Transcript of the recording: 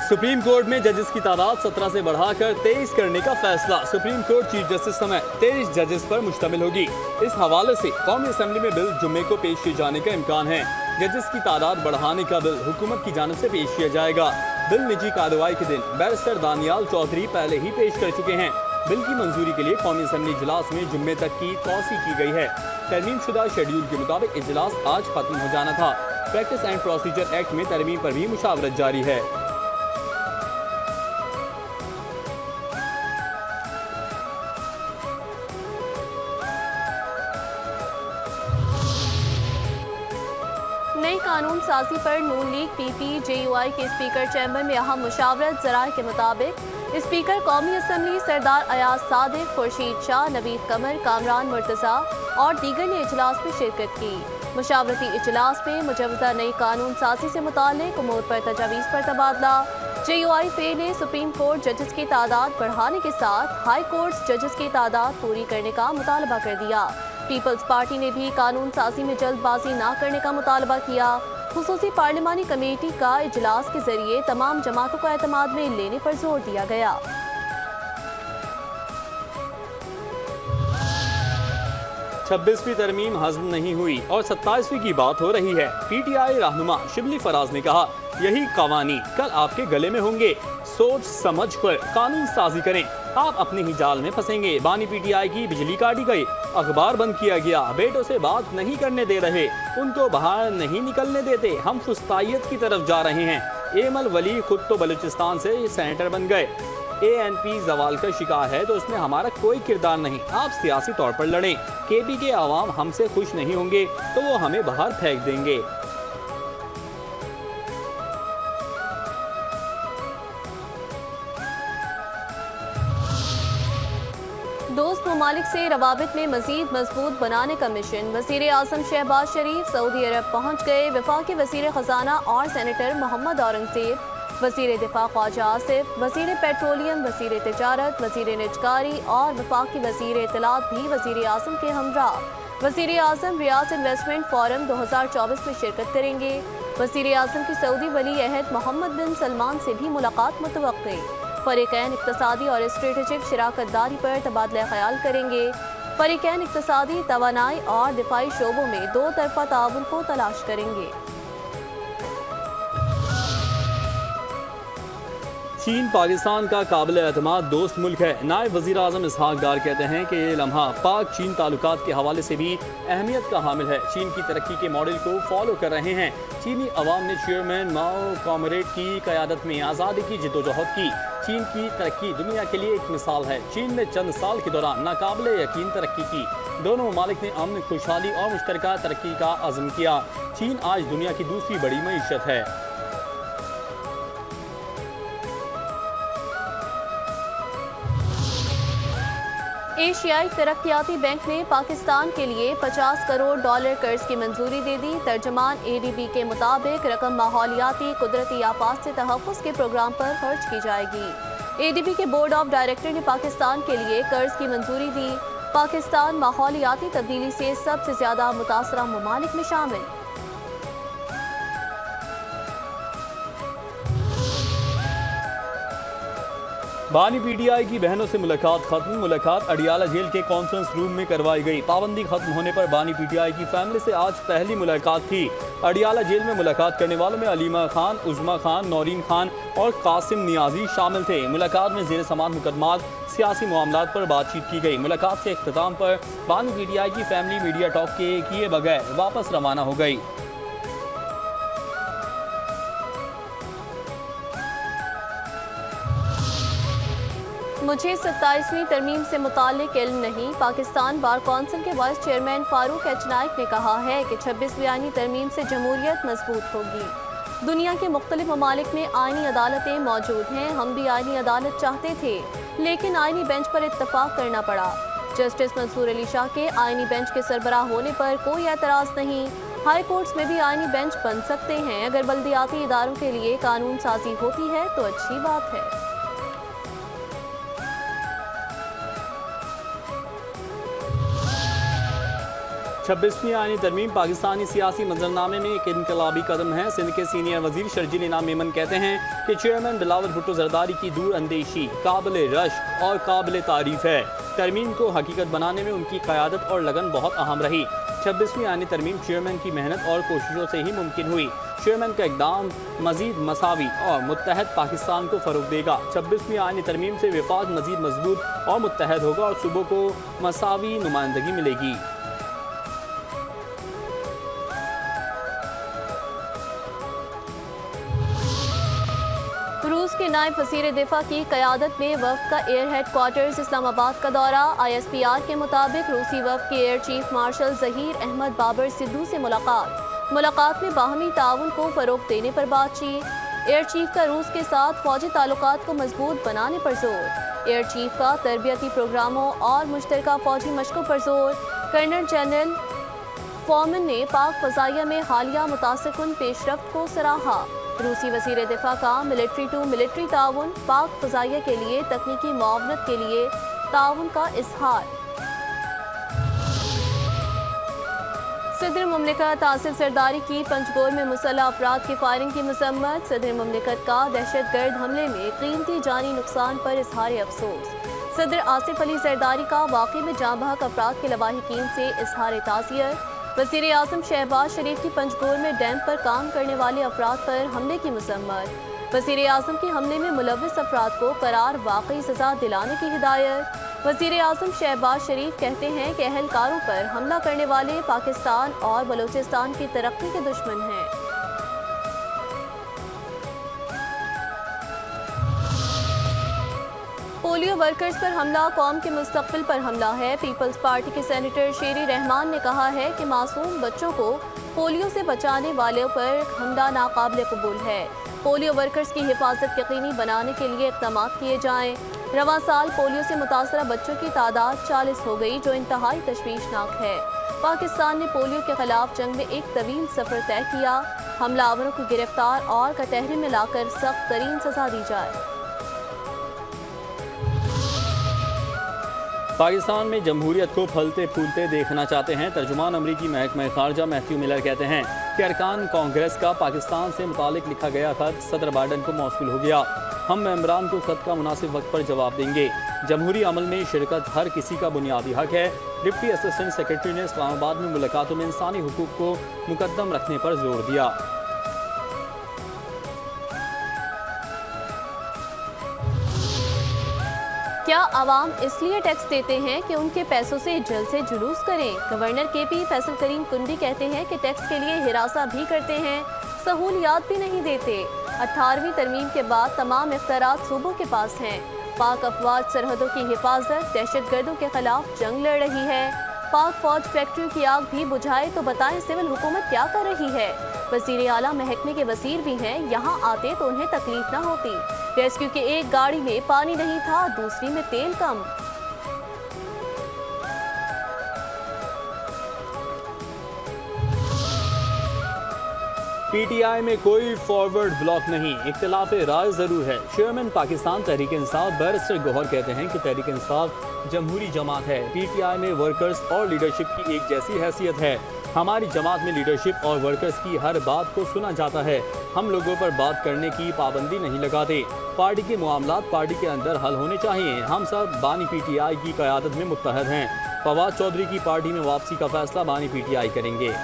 Supreme court में जजेस की तादाद 17 से बढ़ाकर 23 करने का फैसला। सुप्रीम कोर्ट चीफ जस्टिस समेत 23 जजेस पर मुश्तमिल होगी। इस हवाले से कौमी असेंबली में बिल जुम्मे को पेश किए जाने का इम्कान है। जजेस की तादाद बढ़ाने का बिल हुकूमत की जानिब से पेश किया जाएगा। बिल निजी कार्रवाई के दिन बैरिस्टर दानियाल चौधरी पहले ही पेश कर चुके हैं। बिल की मंजूरी के लिए कौमी असेंबली इजलास में जुम्मे तक की तौसी की गई है। तरमीम शुदा शेड्यूल के मुताबिक इजलास आज खत्म हो जाना था। प्रैक्टिस एंड प्रोसीजर एक्ट में तरमीम पर भी मुशावरत जारी है। नई कानून साजी पर नून लीग पीपी जेयूआई के स्पीकर चैम्बर में अहम मुशावरत। ज़राए के मुताबिक स्पीकर कौमी असेंबली सरदार अयाज सादिक, खुर्शीद शाह, नवीद कमर, कामरान मुर्तज़ा और दीगर ने इजलास में शिरकत की। मुशावरती इजलास में मुजवजा नई कानून साजी से मुताल्लिक उमूर पर तजावीज़ पर तबादला। जेयूआई फे ने सुप्रीम कोर्ट जजेस की तादाद बढ़ाने के साथ हाई कोर्ट्स जजेस की तादाद पूरी करने का मुतालबा कर दिया। पीपल्स पार्टी ने भी कानून साजी में जल्दबाजी न करने का मुतालबा किया। खुसूसी पार्लिमानी कमेटी का इजलास के जरिए तमाम जमातों को एतमाद में लेने पर जोर दिया गया। 26वीं तरमीम हज़म नहीं हुई और 27वीं की बात हो रही है। पीटीआई रहनुमा शिबली फराज ने कहा, यही कवानी कल आपके गले में होंगे। सोच समझ कर कानून साजी करें, आप अपने ही जाल में फंसेंगे। बानी पीटीआई की बिजली काटी गई, अखबार बंद किया गया, बेटों से बात नहीं करने दे रहे, उनको बाहर नहीं निकलने देते, हम फुस्तायत की तरफ जा रहे हैं। एमल वली खुद तो बलूचिस्तान से सेनेटर बन गए। एएनपी जवाल का शिकार है तो उसमें हमारा कोई किरदार नहीं। आप सियासी तौर पर लड़ें, केपी के आवाम हमसे खुश नहीं होंगे तो वो हमें बाहर फेंक देंगे। दोस्त ममालिक से रवाबित में मजीद मजबूत बनाने का मिशन। वज़ीर आज़म शहबाज शरीफ सऊदी अरब पहुँच गए। वफाकी वज़ीर ख़जाना और सेनेटर मोहम्मद औरंगज़ेब, वज़ीर दिफा ख्वाजा आसिफ, वज़ीर पेट्रोलियम, वज़ीर तिजारत, वज़ीर निजकारी और वफाकी वज़ीर इत्तलात भी वज़ीर आज़म के हमराह वज़ीर आज़म रियाज इन्वेस्टमेंट फोरम 2024 में शिरकत करेंगे। वज़ीर आज़म की सऊदी वली अहद मोहम्मद बिन सलमान से भी मुलाकात मुतवक्के। फरीकैन इक़्तिसादी और स्ट्रेटेजिक शराकत दारी पर तबादला ख्याल करेंगे। फरीकैन इक़्तिसादी, तवानाई और दिफाई शोबों में दो तरफ़ा ताउन को तलाश करेंगे। चीन पाकिस्तान का काबिल एतमाद दोस्त मुल्क है। नायब वज़ीर आज़म इसहाक डार कहते हैं कि ये लम्हा पाक चीन ताल्लुकात के हवाले से भी अहमियत का हामिल है। चीन की तरक्की के मॉडल को फॉलो कर रहे हैं। चीनी अवाम ने चेयरमैन माओ कॉमरेड की क़यादत में आज़ादी की जद्दोजहद की। चीन की तरक्की दुनिया के लिए एक मिसाल है। चीन ने चंद साल के दौरान नाकाबिले यकीन तरक्की की। दोनों ममालिक ने अमन, खुशहाली और मुश्तरका तरक्की का अज़्म किया। चीन आज दुनिया की दूसरी बड़ी मईशत है। एशियाई तरक्याती बैंक ने पाकिस्तान के लिए $50 करोड़ कर्ज की मंजूरी दे दी। तर्जमान ADB के मुताबिक रकम माहौलियाती कुदरती आफात से तहफ़्फ़ुज़ के प्रोग्राम पर खर्च की जाएगी। ADB के बोर्ड ऑफ डायरेक्टर ने पाकिस्तान के लिए कर्ज की मंजूरी दी। पाकिस्तान माहौलियाती तब्दीली से सबसे ज़्यादा मुतासरा ममालिक में शामिल। बानी पीटीआई की बहनों से मुलाकात खत्म। मुलाकात अडियाला जेल के कॉन्फ्रेंस रूम में करवाई गई। पाबंदी खत्म होने पर बानी पीटीआई की फैमिली से आज पहली मुलाकात थी। अडियाला जेल में मुलाकात करने वालों में अलीमा खान, उज़मा खान, नौरीन खान और कासिम नियाजी शामिल थे। मुलाकात में ज़ेर समाअत मुकदमात, सियासी मामलात पर बातचीत की गई। मुलाकात के इख्तिताम पर बानी पीटीआई की फैमिली मीडिया टॉक के किए बगैर वापस रवाना हो गई। मुझे 27वीं तरमीम से मुताल्लिक इल्म नहीं। पाकिस्तान बार कौंसिल के vice chairman Farooq H Naik ने कहा है कि 26वीं आईनी तरमीम से जमहूरियत मजबूत होगी। दुनिया के मुख्तलिफ ममालिक में आईनी अदालतें मौजूद हैं। हम भी आईनी अदालत चाहते थे, लेकिन आईनी बेंच पर इत्तफाक करना पड़ा। जस्टिस मंसूर अली शाह के आईनी बेंच के सरबराह होने पर कोई एतराज़ नहीं। हाई कोर्ट्स में भी आईनी बेंच बन सकते हैं। अगर बल्दियाती इदारों के लिए कानून साजी होती है तो अच्छी बात है। 26वीं आईनी तरमीम पाकिस्तानी सियासी मंजरनामे में एक इनकलाबी कदम है। सिंध के सीनियर वजीर शर्जील इनाम मेमन कहते हैं कि चेयरमैन बिलावल भुट्टो जरदारी की दूर अंदेशी काबिल रश्क और काबिल तारीफ है। तरमीम को हकीकत बनाने में उनकी क़यादत और लगन बहुत अहम रही। 26वीं आईनी तरमीम चेयरमैन की मेहनत और कोशिशों से ही मुमकिन हुई। चेयरमैन का इक़दाम मज़ीद मसावी और मुत्तहद पाकिस्तान को फ़रोग़ देगा। 26वीं आईनी तरमीम से वफाक मज़ीद मजबूत और मुत्तहद होगा और सूबों को मसावी नुमाइंदगी मिलेगी। रूस के नायब वज़ीर दिफा की क़यादत में वफ़द का एयर हेड क्वार्टर्स इस्लामाबाद का दौरा। ISPR के मुताबिक रूसी वफ़द के air chief marshal Zaheer Ahmed Babar Sidhu से मुलाकात में बाहमी ताउन को फ़रोग़ देने पर बातचीत। एयर चीफ का रूस के साथ फ़ौजी ताल्लुकात को मजबूत बनाने पर जोर। एयर चीफ का तरबियती प्रोग्रामों और मुश्तरका फ़ौजी मशक़ों पर जोर। कर्नल जनरल फोमन ने पाक फ़ज़ाइया में हालिया मुतासिकुन पेशरफ्त को सराहा। रूसी वज़ीर दिफा का मिलिट्री टू मिलिट्री ताउन, पाक फ़ज़ाइया के लिए तकनीकी मुआवनत के लिए ताउन का इज़हार। सदर मुमलिकत आसिफ ज़रदारी की पंजगोर में मुसल्लह अफराद की फायरिंग की मज़म्मत। सदर मुमलिकत का दहशतगर्द हमले में कीमती जानी नुकसान पर इजहार अफसोस। सदर आसिफ अली ज़रदारी का वाक़े में जाँ बहक अफराद के लवाहिकीन से इजहार ताज़ियत। वज़ीर आज़म शहबाज शरीफ की पंजगोर में डैम पर काम करने वाले अफराद पर हमले की मज़म्मत। वज़ीर आज़म के हमले में मुलव्विस अफराद को करार वाक़ई सज़ा दिलाने की हिदायत। वज़ीर आज़म शहबाज शरीफ कहते हैं कि अहलकारों पर हमला करने वाले पाकिस्तान और बलूचिस्तान की तरक्की के दुश्मन हैं। पोलियो वर्कर्स पर हमला कौम के मुस्तक़बिल पर हमला है। पीपल्स पार्टी के सेनेटर शेरी रहमान ने कहा है कि मासूम बच्चों को पोलियो से बचाने वालों पर हमला नाकाबिल कबूल है। पोलियो वर्कर्स की हिफाजत यकीनी बनाने के लिए इक़दाम किए जाएँ। रवां साल पोलियो से मुतासरा बच्चों की तादाद 40 हो गई, जो इंतहाई तशवीशनाक है। पाकिस्तान ने पोलियो के खिलाफ जंग में एक तवील सफ़र तय किया। हमलावरों को गिरफ्तार और कटहरे में लाकर सख्त तरीन सज़ा दी जाए। पाकिस्तान में जमहूरियत को फलते फूलते देखना चाहते हैं। तर्जुमान अमरीकी महकमा खारजा मैथ्यू मिलर कहते हैं कि अरकान कांग्रेस का पाकिस्तान से मुतालिक लिखा गया खत सदर बाइडन को मौसूल हो गया। हम मेंबरान को खत का मुनासिब वक्त पर जवाब देंगे। जमहूरी अमल में शिरकत हर किसी का बुनियादी हक है। डिप्टी असिस्टेंट सेक्रेटरी ने इस्लामाबाद में मुलाकातों में इंसानी हुकूक को मुकद्दम रखने पर जोर दिया। क्या आवाम इसलिए टैक्स देते हैं कि उनके पैसों से जल्द से जुलूस करें? गवर्नर KP फैसल करीम कुंडी कहते हैं कि टैक्स के लिए हिरासा भी करते हैं, सहूलियात भी नहीं देते। 18वीं तरमीम के बाद तमाम इख्तियारात सूबों के पास हैं। पाक अफवाज सरहदों की हिफाजत, दहशतगर्दों के खिलाफ जंग लड़ रही है। पाक फौज फैक्ट्री की आग भी बुझाए तो बताएं सिविल हुकूमत क्या कर रही है। वज़ीर आला महकमे के वज़ीर भी हैं, यहाँ आते तो उन्हें तकलीफ ना होती। रेस्क्यू की एक गाड़ी में पानी नहीं था, दूसरी में तेल कम। PTI में कोई फॉरवर्ड ब्लॉक नहीं, इख्तिलाफ राय जरूर है। चेयरमैन पाकिस्तान तहरीक इंसाफ बैरिस्टर गौहर कहते हैं कि तहरीक इंसाफ जमहूरी जमात है। PTI में वर्कर्स और लीडरशिप की एक जैसी हैसियत है। हमारी जमात में लीडरशिप और वर्कर्स की हर बात को सुना जाता है। हम लोगों पर बात करने की पाबंदी नहीं लगाते। पार्टी के मामलात पार्टी के अंदर हल होने चाहिए। हम सब बानी PTI की क़यादत में मुत्तहद हैं। फवाद चौधरी की पार्टी में वापसी का फैसला बानी PTI करेंगे।